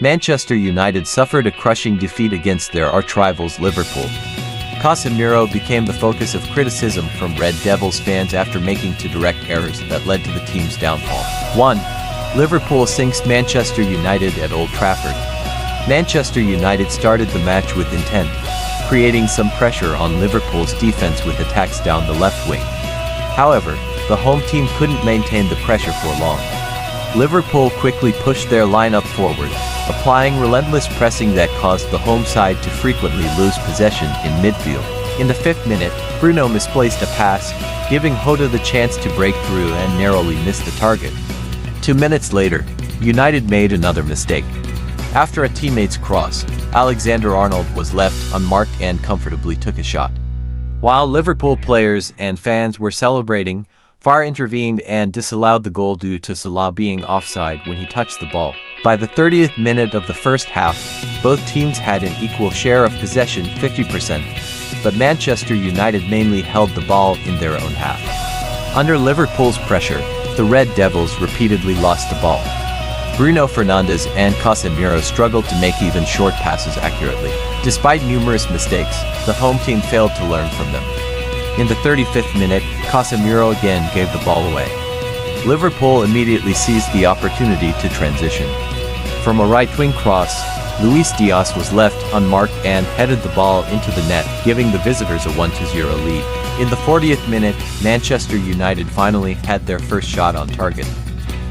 Manchester United suffered a crushing defeat against their arch-rivals Liverpool. Casemiro became the focus of criticism from Red Devils fans after making two direct errors that led to the team's downfall. 1. Liverpool sinks Manchester United at Old Trafford. Manchester United started the match with intent, creating some pressure on Liverpool's defense with attacks down the left wing. However, the home team couldn't maintain the pressure for long. Liverpool quickly pushed their lineup forward, applying relentless pressing that caused the home side to frequently lose possession in midfield. In the 5th minute, Bruno misplaced a pass, giving Jota the chance to break through and narrowly missed the target. 2 minutes later, United made another mistake. After a teammate's cross, Alexander-Arnold was left unmarked and comfortably took a shot. While Liverpool players and fans were celebrating, VAR intervened and disallowed the goal due to Salah being offside when he touched the ball. By the 30th minute of the first half, both teams had an equal share of possession, 50%, but Manchester United mainly held the ball in their own half. Under Liverpool's pressure, the Red Devils repeatedly lost the ball. Bruno Fernandes and Casemiro struggled to make even short passes accurately. Despite numerous mistakes, the home team failed to learn from them. In the 35th minute, Casemiro again gave the ball away. Liverpool immediately seized the opportunity to transition. From a right-wing cross, Luis Diaz was left unmarked and headed the ball into the net, giving the visitors a 1-0 lead. In the 40th minute, Manchester United finally had their first shot on target.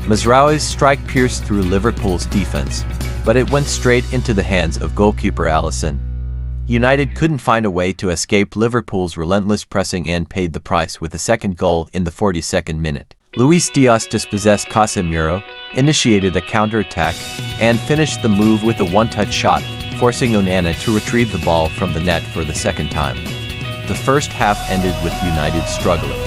Mazraoui's strike pierced through Liverpool's defense, but it went straight into the hands of goalkeeper Alisson. United couldn't find a way to escape Liverpool's relentless pressing and paid the price with a second goal in the 42nd minute. Luis Diaz dispossessed Casemiro, initiated a counter-attack, and finished the move with a one-touch shot, forcing Onana to retrieve the ball from the net for the second time. The first half ended with United struggling.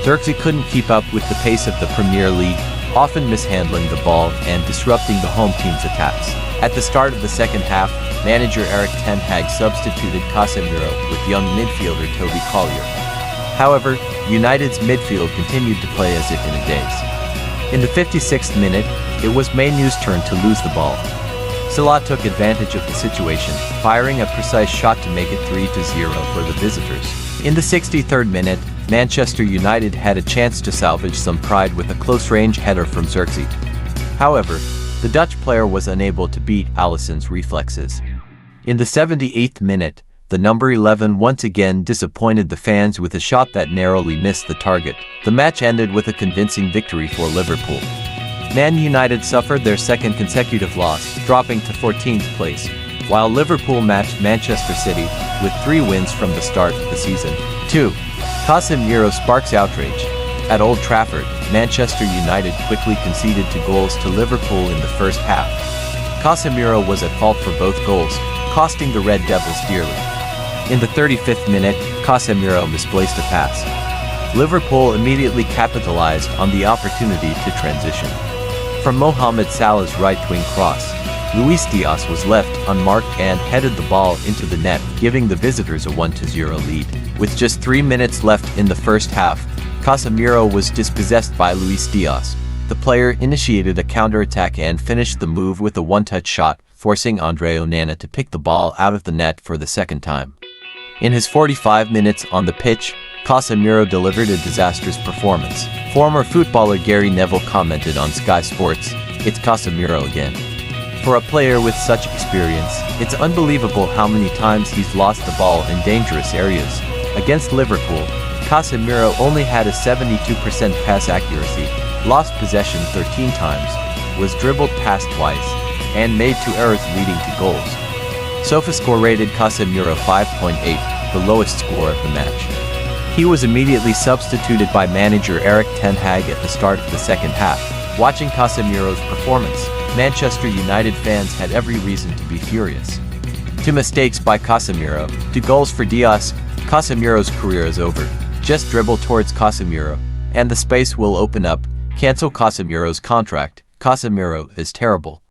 Xerxes couldn't keep up with the pace of the Premier League, often mishandling the ball and disrupting the home team's attacks. At the start of the second half, manager Erik ten Hag substituted Casemiro with young midfielder Toby Collier. However, United's midfield continued to play as if in a daze. In the 56th minute, it was Mainu's turn to lose the ball. Salah took advantage of the situation, firing a precise shot to make it 3-0 for the visitors. In the 63rd minute, Manchester United had a chance to salvage some pride with a close-range header from Xerxes. However, the Dutch player was unable to beat Alisson's reflexes. In the 78th minute, the number 11 once again disappointed the fans with a shot that narrowly missed the target. The match ended with a convincing victory for Liverpool. Man United suffered their second consecutive loss, dropping to 14th place, while Liverpool matched Manchester City with 3 wins from the start of the season. 2. Casemiro sparks outrage. At Old Trafford, Manchester United quickly conceded 2 goals to Liverpool in the first half. Casemiro was at fault for both goals, costing the Red Devils dearly. In the 35th minute, Casemiro misplaced a pass. Liverpool immediately capitalized on the opportunity to transition. From Mohamed Salah's right-wing cross, Luis Diaz was left unmarked and headed the ball into the net, giving the visitors a 1-0 lead. With just 3 minutes left in the first half, Casemiro was dispossessed by Luis Diaz. The player initiated a counter-attack and finished the move with a one-touch shot, forcing Andre Onana to pick the ball out of the net for the second time. In his 45 minutes on the pitch, Casemiro delivered a disastrous performance. Former footballer Gary Neville commented on Sky Sports, "It's Casemiro again." For a player with such experience, it's unbelievable how many times he's lost the ball in dangerous areas. Against Liverpool, Casemiro only had a 72% pass accuracy, lost possession 13 times, was dribbled past twice, and made 2 errors leading to goals. SofaScore rated Casemiro 5.8, the lowest score of the match. He was immediately substituted by manager Erik ten Hag at the start of the second half. Watching Casemiro's performance, Manchester United fans had every reason to be furious. 2 mistakes by Casemiro, 2 goals for Diaz. Casemiro's career is over. Just dribble towards Casemiro, and the space will open up. Cancel Casemiro's contract. Casemiro is terrible,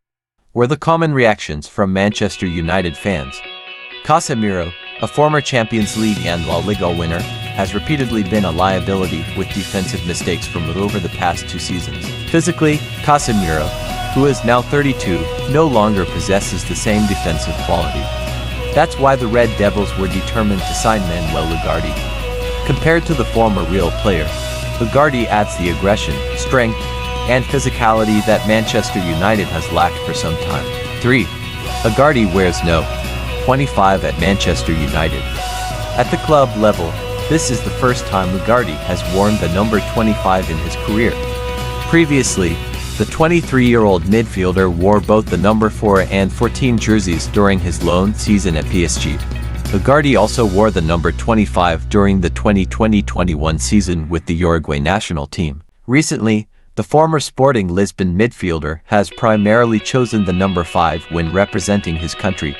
were the common reactions from Manchester United fans. Casemiro, a former Champions League and La Liga winner, has repeatedly been a liability with defensive mistakes from over the past 2 seasons. Physically, Casemiro, who is now 32, no longer possesses the same defensive quality. That's why the Red Devils were determined to sign Manuel Ugarte. Compared to the former Real player, Ugarte adds the aggression, strength, and physicality that Manchester United has lacked for some time. 3. Ugarte wears no. 25 at Manchester United. At the club level, this is the first time Ugarte has worn the number 25 in his career. Previously, the 23-year-old midfielder wore both the number 4 and 14 jerseys during his loan season at PSG. Ugarte also wore the number 25 during the 2020-21 season with the Uruguay national team. Recently, the former Sporting Lisbon midfielder has primarily chosen the number 5 when representing his country.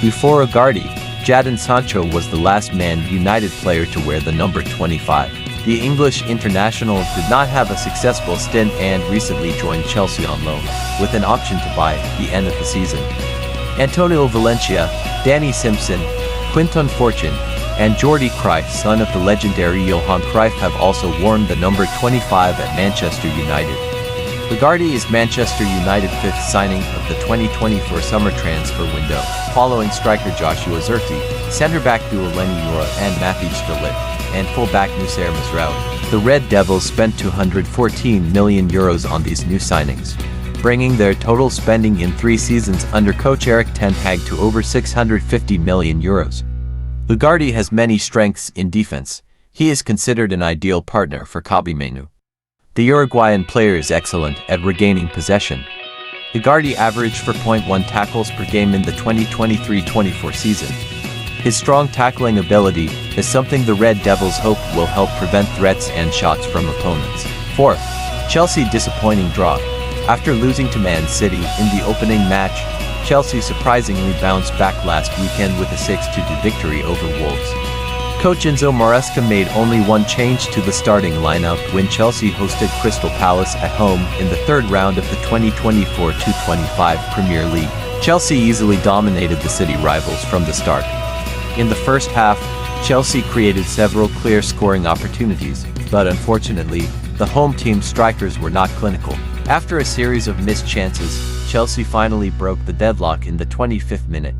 Before Ugarte, Jadon Sancho was the last Man United player to wear the number 25. The English international did not have a successful stint and recently joined Chelsea on loan, with an option to buy at the end of the season. Antonio Valencia, Danny Simpson, Quinton Fortune, and Jordi Cruyff, son of the legendary Johan Cruyff, have also worn the number 25 at Manchester United. Ugarte is Manchester United's 5th signing of the 2024 summer transfer window, following striker Joshua Zirkzee, centre-back duo Lenny Yura and Matthijs de Ligt, and full-back Noussair Mazraoui. The Red Devils spent €214 million on these new signings, bringing their total spending in 3 seasons under coach Erik ten Hag to over €650 million. Ugarte has many strengths in defense. He is considered an ideal partner for Casemiro. The Uruguayan player is excellent at regaining possession. Ugarte averaged 4.1 tackles per game in the 2023-24 season. His strong tackling ability is something the Red Devils hope will help prevent threats and shots from opponents. 4. Chelsea disappointing draw. After losing to Man City in the opening match, Chelsea surprisingly bounced back last weekend with a 6-2 victory over Wolves. Coach Enzo Maresca made only one change to the starting lineup when Chelsea hosted Crystal Palace at home in the 3rd round of the 2024-25 Premier League. Chelsea easily dominated the city rivals from the start. In the first half, Chelsea created several clear scoring opportunities, but unfortunately, the home team strikers were not clinical. After a series of missed chances, Chelsea finally broke the deadlock in the 25th minute.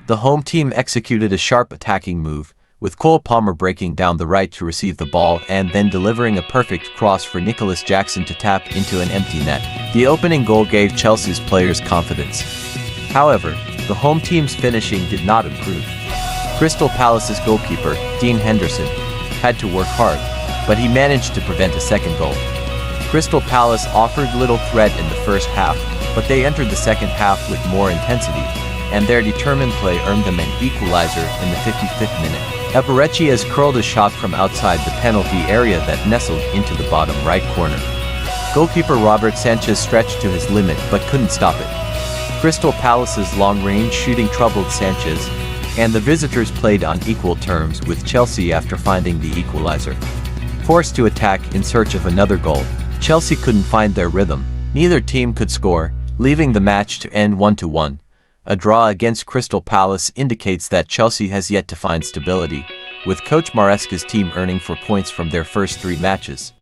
The home team executed a sharp attacking move, with Cole Palmer breaking down the right to receive the ball and then delivering a perfect cross for Nicholas Jackson to tap into an empty net. The opening goal gave Chelsea's players confidence. However, the home team's finishing did not improve. Crystal Palace's goalkeeper, Dean Henderson, had to work hard, but he managed to prevent a second goal. Crystal Palace offered little threat in the first half, but they entered the second half with more intensity, and their determined play earned them an equalizer in the 55th minute. Eberechi has curled a shot from outside the penalty area that nestled into the bottom right corner. Goalkeeper Robert Sanchez stretched to his limit but couldn't stop it. Crystal Palace's long-range shooting troubled Sanchez, and the visitors played on equal terms with Chelsea after finding the equalizer. Forced to attack in search of another goal, Chelsea couldn't find their rhythm. Neither team could score, leaving the match to end 1-1. A draw against Crystal Palace indicates that Chelsea has yet to find stability, with coach Maresca's team earning 4 points from their first 3 matches.